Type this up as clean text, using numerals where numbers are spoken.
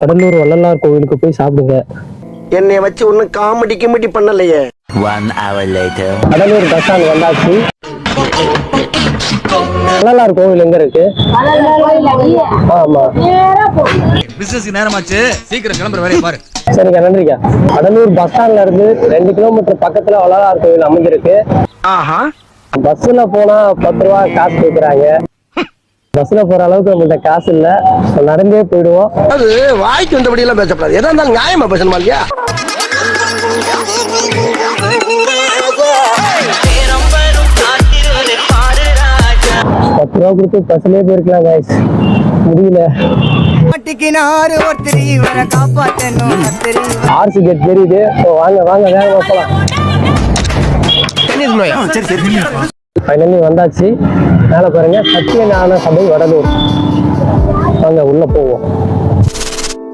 கடலூர் வள்ளலார் கோவிலுக்கு போய் சாப்பிடுங்க. என்னைய வச்சு ஒன்னும் காமெடி கிமெடி பண்ணலையே. 1 hour later. Cuddalore bus stand வந்தாச்சு. வள்ளலார் கோவில் எங்க இருக்கு? ஆமா, பிசினஸ் நேரமாச்சு, சீக்கிரம் கிளம்புற வேலையை பாரு. சரிங்க, நன்றிங்க. கடலூர் பஸ் ஸ்டாண்ட்ல இருந்து 2 கிலோமீட்டர் பக்கத்துல வள்ளலார் கோவில் அமைஞ்சிருக்கு. ஆஹா, பஸ்ல போனா 10 ரூபா காசு கேட்கறாங்க. பஸ்ல போற அளவுக்கு நம்மகிட்ட காசு இல்ல, நடந்தே போயிடுவோம். அது வாய்க்கு வந்தபடி எல்லாம் பேசப்படாது. எதா இருந்தாலும் நியாயமா பேசணுமா இல்லையா? ₹10 கொடுத்து பஸ்லயே போயிருக்கலாம் guys. முடியல. ஆர்சி கேட் தெரியுது. வாங்க வாங்க, வேகமா போலாம். ஃபைனலி வந்தாச்சு. மேல பாருங்க, சத்தியஞான சபை வடலூர். வாங்க உள்ள போவோம்.